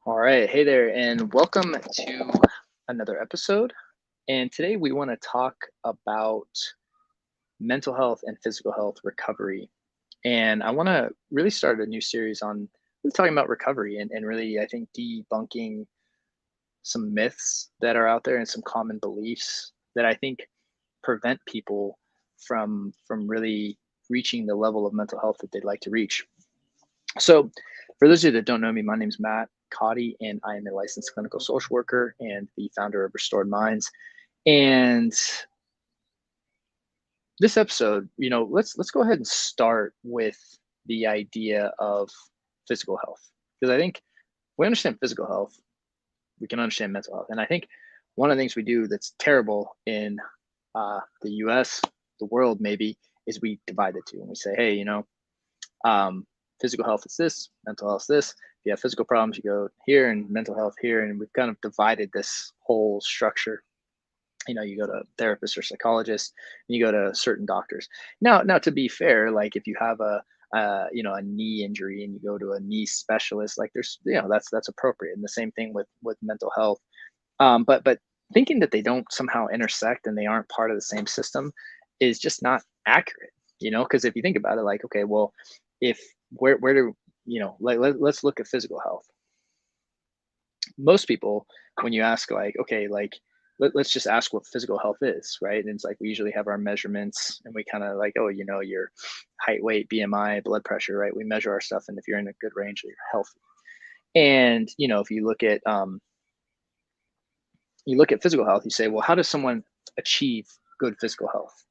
All right. Hey there, and welcome to another episode. And today we want to talk about mental health and physical health recovery. And I want to really start a new series on really talking about recovery and really, I think, debunking some myths that are out there and some common beliefs that I think prevent people from really reaching the level of mental health that they'd like to reach. So, for those of you that don't know me, my name is Matt Cotty, and I am a licensed clinical social worker and the founder of Restored Minds. And this episode, let's go ahead and start with the idea of physical health, because I think we understand physical health, we can understand mental health, and I think one of the things we do that's terrible in the U.S., the world, maybe, is we divide the two and we say, hey, um, physical health is this, mental health is this. If you have physical problems, you go here, and mental health here. And we've kind of divided this whole structure. You go to therapists or psychologists, and you go to certain doctors. Now, to be fair, like if you have a knee injury and you go to a knee specialist, like that's appropriate. And the same thing with mental health. But thinking that they don't somehow intersect and they aren't part of the same system is just not accurate. Because if you think about it, like, okay, well, if where do let's look at physical health. Most people, when you ask, like, okay, like, let's just ask what physical health is, right? And it's like we usually have our measurements, and we kind of like, oh, your height, weight, BMI, blood pressure, right? We measure our stuff, and if you're in a good range, you're healthy. And if you look at physical health, you say, well, how does someone achieve good physical health?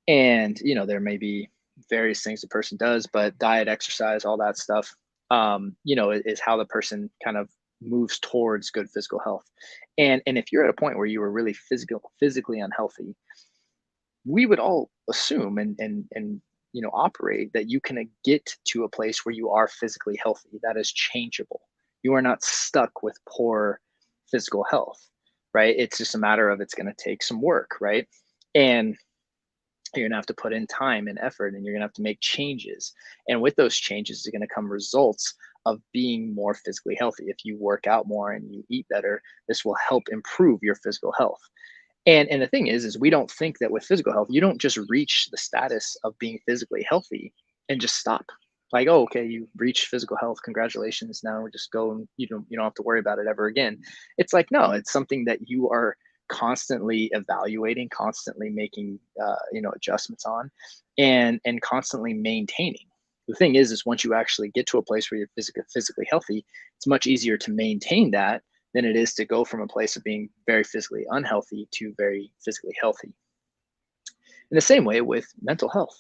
And there may be various things the person does, but diet, exercise, all that stuff, is how the person kind of moves towards good physical health. And if you're at a point where you were really physically unhealthy, we would all assume and operate that you can get to a place where you are physically healthy. That is changeable. You are not stuck with poor physical health, right? It's just a matter of it's going to take some work, right? And you're gonna have to put in time and effort, and you're gonna have to make changes. And with those changes are gonna come results of being more physically healthy. If you work out more and you eat better, this will help improve your physical health. And the thing is we don't think that with physical health, you don't just reach the status of being physically healthy and just stop. Like, oh, okay, you reached physical health, congratulations. Now just go, and you don't have to worry about it ever again. It's like, no, it's something that you are constantly evaluating, constantly making adjustments on, and constantly maintaining. The thing is once you actually get to a place where you're physically healthy, it's much easier to maintain that than it is to go from a place of being very physically unhealthy to very physically healthy. In the same way with mental health,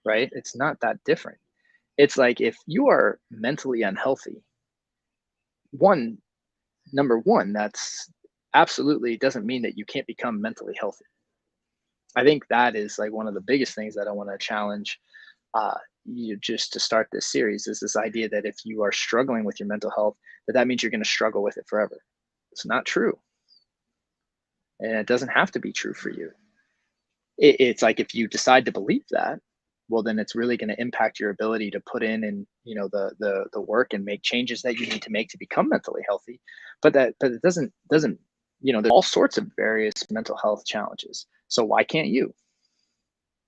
right? It's not that different. It's like if you are mentally unhealthy, one number one, that's absolutely doesn't mean that you can't become mentally healthy. I think that is like one of the biggest things that I want to challenge you just to start this series is this idea that if you are struggling with your mental health, that means you're going to struggle with it forever. It's not true, and it doesn't have to be true for you. It's like if you decide to believe that, well, then it's really going to impact your ability to put in and the work and make changes that you need to make to become mentally healthy. But it doesn't there's all sorts of various mental health challenges. So why can't you?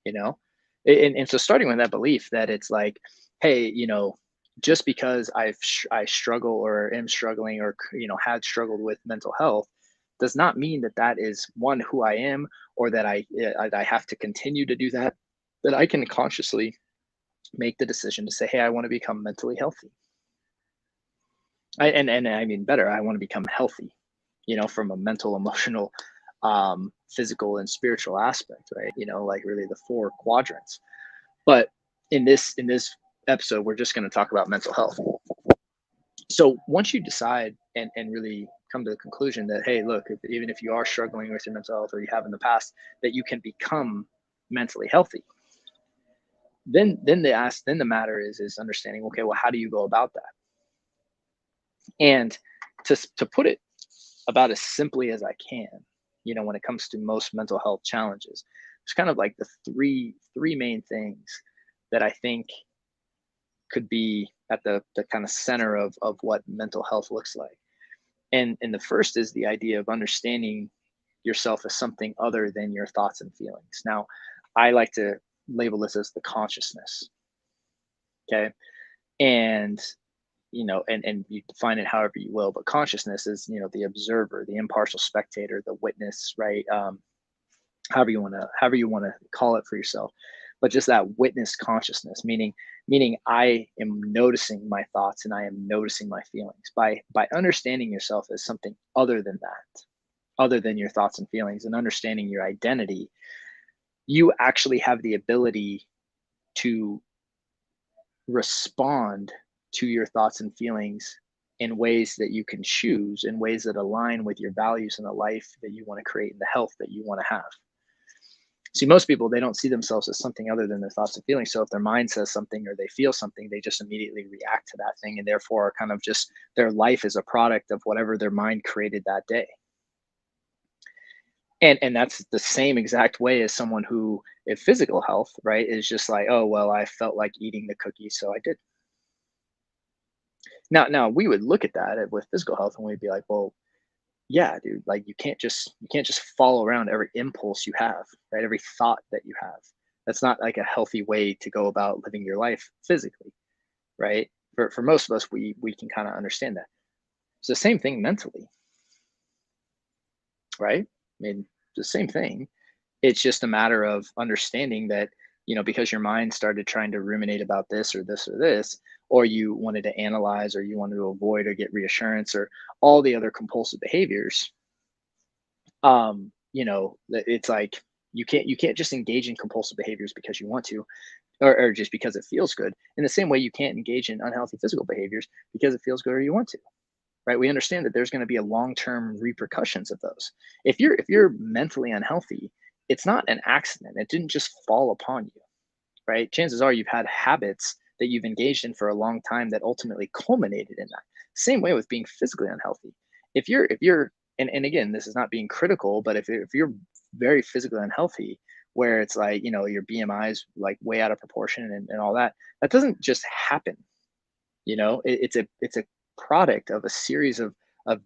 You know, and so starting with that belief that it's like, hey, just because I struggle or am struggling or had struggled with mental health does not mean that that is one who I am, or that I have to continue to do that. That I can consciously make the decision to say, hey, I want to become mentally healthy. And I mean better, I want to become healthy, from a mental, emotional, physical, and spiritual aspect, right? Like really the four quadrants. But in this episode, we're just going to talk about mental health. So once you decide and really come to the conclusion that, hey, look, even if you are struggling with your mental health, or you have in the past, that you can become mentally healthy, then the matter is understanding, okay, well, how do you go about that? And to put it about as simply as I can, when it comes to most mental health challenges, it's kind of like the three main things that I think could be at the kind of center of what mental health looks like. And the first is the idea of understanding yourself as something other than your thoughts and feelings. Now, I like to label this as the consciousness. Okay. And and you define it however you will, but consciousness is, the observer, the impartial spectator, the witness, right? However you want to call it for yourself, but just that witness consciousness, meaning I am noticing my thoughts and I am noticing my feelings by understanding yourself as something other than that, other than your thoughts and feelings, and understanding your identity. You actually have the ability to respond to your thoughts and feelings in ways that you can choose, in ways that align with your values and the life that you want to create and the health that you want to have. See, most people, they don't see themselves as something other than their thoughts and feelings. So if their mind says something or they feel something, they just immediately react to that thing, and therefore are kind of just, their life is a product of whatever their mind created that day. And that's the same exact way as someone who, if physical health, right, is just like, oh well, I felt like eating the cookie, so I did. Now we would look at that with physical health and we'd be like, well, yeah, dude, like you can't just follow around every impulse you have, right? Every thought that you have. That's not like a healthy way to go about living your life physically, right? For most of us, we can kind of understand that. It's the same thing mentally, right? I mean, the same thing. It's just a matter of understanding that, because your mind started trying to ruminate about this or this or this, or you wanted to analyze or you wanted to avoid or get reassurance or all the other compulsive behaviors. It's like you can't just engage in compulsive behaviors because you want to, or just because it feels good. In the same way, you can't engage in unhealthy physical behaviors because it feels good or you want to, right? We understand that there's going to be a long-term repercussions of those. If you're mentally unhealthy, it's not an accident. It didn't just fall upon you, right? Chances are you've had habits that you've engaged in for a long time that ultimately culminated in that. Same way with being physically unhealthy. If you're and again, this is not being critical, but if you're very physically unhealthy, where it's like, your BMI is like way out of proportion and all that, that doesn't just happen. It's a product of a series of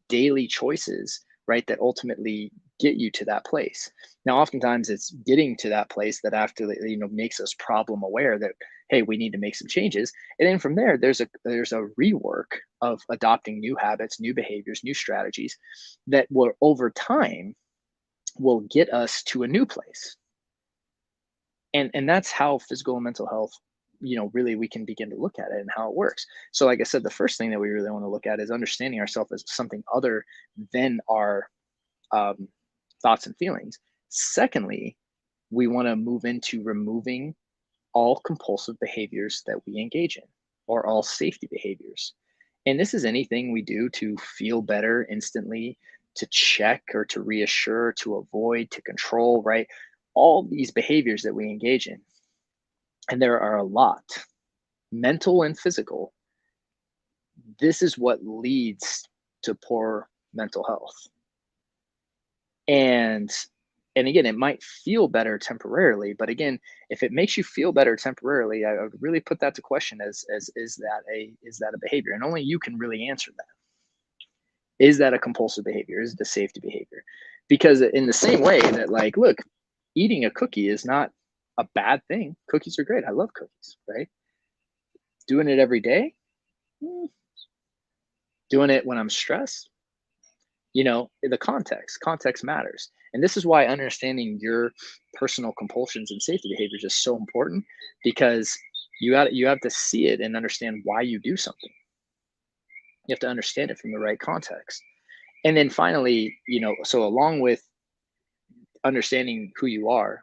daily choices, right, that ultimately get you to that place. Now oftentimes it's getting to that place that after, makes us problem aware that, hey, we need to make some changes. And then from there, there's a rework of adopting new habits, new behaviors, new strategies that will over time will get us to a new place. And that's how physical and mental health, really we can begin to look at it and how it works. So like I said, the first thing that we really want to look at is understanding ourselves as something other than our um, thoughts and feelings. Secondly, we want to move into removing all compulsive behaviors that we engage in, or all safety behaviors. And this is anything we do to feel better instantly, to check or to reassure, to avoid, to control, right? All these behaviors that we engage in, and there are a lot, mental and physical. This is what leads to poor mental health. And again, it might feel better temporarily, but again, if it makes you feel better temporarily, I would really put that to question as is that a behavior? And only you can really answer that. Is that a compulsive behavior? Is it a safety behavior? Because in the same way that, like, look, eating a cookie is not a bad thing. Cookies are great. I love cookies, right? Doing it every day, mm, doing it when I'm stressed, the context matters. And this is why understanding your personal compulsions and safety behaviors is so important, because you have to see it and understand why you do something. You have to understand it from the right context. And then finally, so along with understanding who you are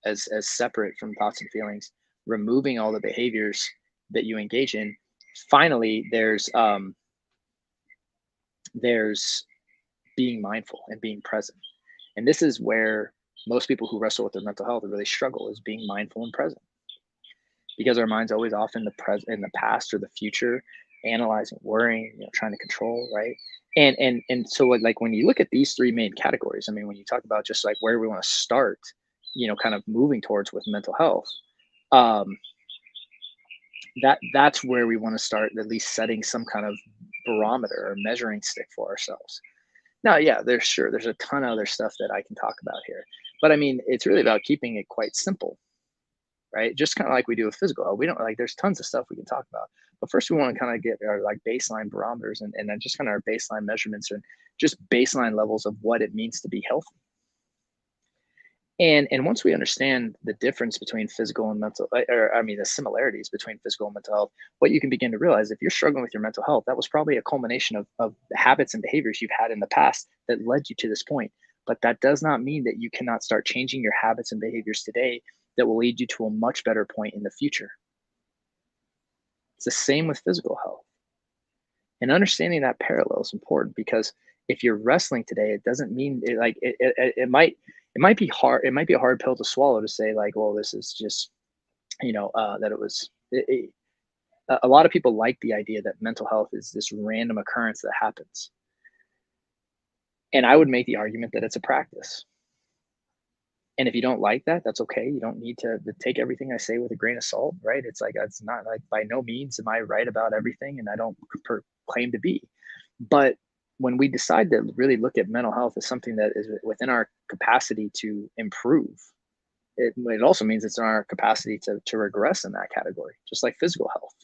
as separate from thoughts and feelings, removing all the behaviors that you engage in, finally there's being mindful and being present. And this is where most people who wrestle with their mental health really struggle, is being mindful and present, because our mind's always off in the present, in the past or the future, analyzing, worrying, trying to control, right? And so like when you look at these three main categories, I mean, when you talk about just like where we want to start, kind of moving towards with mental health, um, that's where we want to start, at least setting some kind of barometer or measuring stick for ourselves. Now, yeah, there's a ton of other stuff that I can talk about here. But I mean, it's really about keeping it quite simple, right? Just kind of like we do with physical health. We don't like there's tons of stuff we can talk about. But first we want to kind of get our like baseline barometers and then just kind of our baseline measurements and just baseline levels of what it means to be healthy. And once we understand the difference between physical and mental, or I mean the similarities between physical and mental health, what you can begin to realize, if you're struggling with your mental health, that was probably a culmination of the habits and behaviors you've had in the past that led you to this point. But that does not mean that you cannot start changing your habits and behaviors today that will lead you to a much better point in the future. It's the same with physical health. And understanding that parallel is important, because if you're wrestling today, it doesn't mean it, like it might be hard. It might be a hard pill to swallow to say like, well, this is just that it was. A lot of people like the idea that mental health is this random occurrence that happens, and I would make the argument that it's a practice. And if you don't like that, that's okay. You don't need to take everything I say with a grain of salt, right? It's like it's not like, by no means am I right about everything, and I don't claim to be. But when we decide to really look at mental health as something that is within our capacity to improve, it also means it's in our capacity to regress in that category, just like physical health.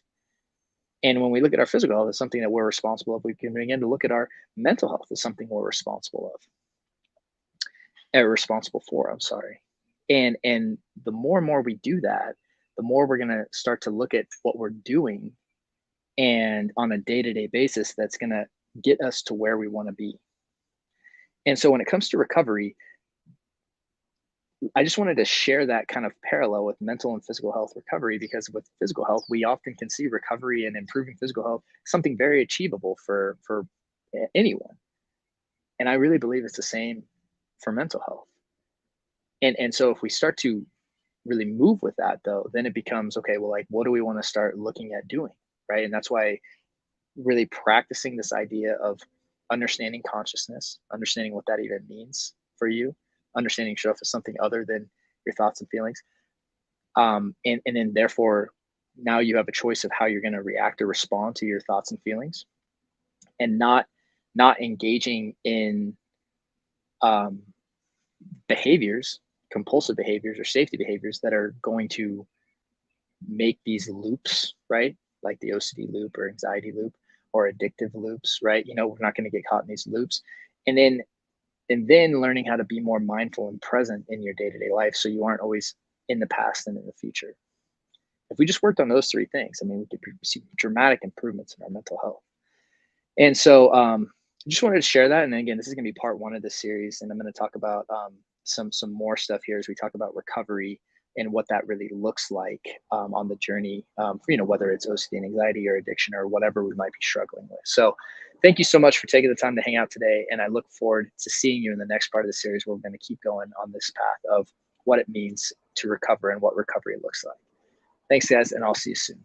And when we look at our physical health as something that we're responsible of, we can begin to look at our mental health as something we're responsible of, responsible for. I'm sorry. And the more and more we do that, the more we're going to start to look at what we're doing, and on a day-to-day basis, that's going to get us to where we want to be. And so when it comes to recovery, I just wanted to share that kind of parallel with mental and physical health recovery, because with physical health, we often can see recovery and improving physical health something very achievable for anyone. And I really believe it's the same for mental health. And so if we start to really move with that, though, then it becomes okay, well, like, what do we want to start looking at doing? Right. And that's why really practicing this idea of understanding consciousness, understanding what that even means for you, understanding yourself as something other than your thoughts and feelings. And then therefore now you have a choice of how you're going to react or respond to your thoughts and feelings, and not engaging in um, behaviors, compulsive behaviors or safety behaviors that are going to make these loops, right? Like the OCD loop or anxiety loop or addictive loops, right? We're not going to get caught in these loops. And then learning how to be more mindful and present in your day-to-day life, so you aren't always in the past and in the future. If we just worked on those three things, I mean, we could see dramatic improvements in our mental health. And so I just wanted to share that. And again, this is going to be part one of this series, and I'm going to talk about some more stuff here as we talk about recovery and what that really looks like on the journey, whether it's OCD and anxiety or addiction or whatever we might be struggling with. So thank you so much for taking the time to hang out today. And I look forward to seeing you in the next part of the series, where we're going to keep going on this path of what it means to recover and what recovery looks like. Thanks, guys, and I'll see you soon.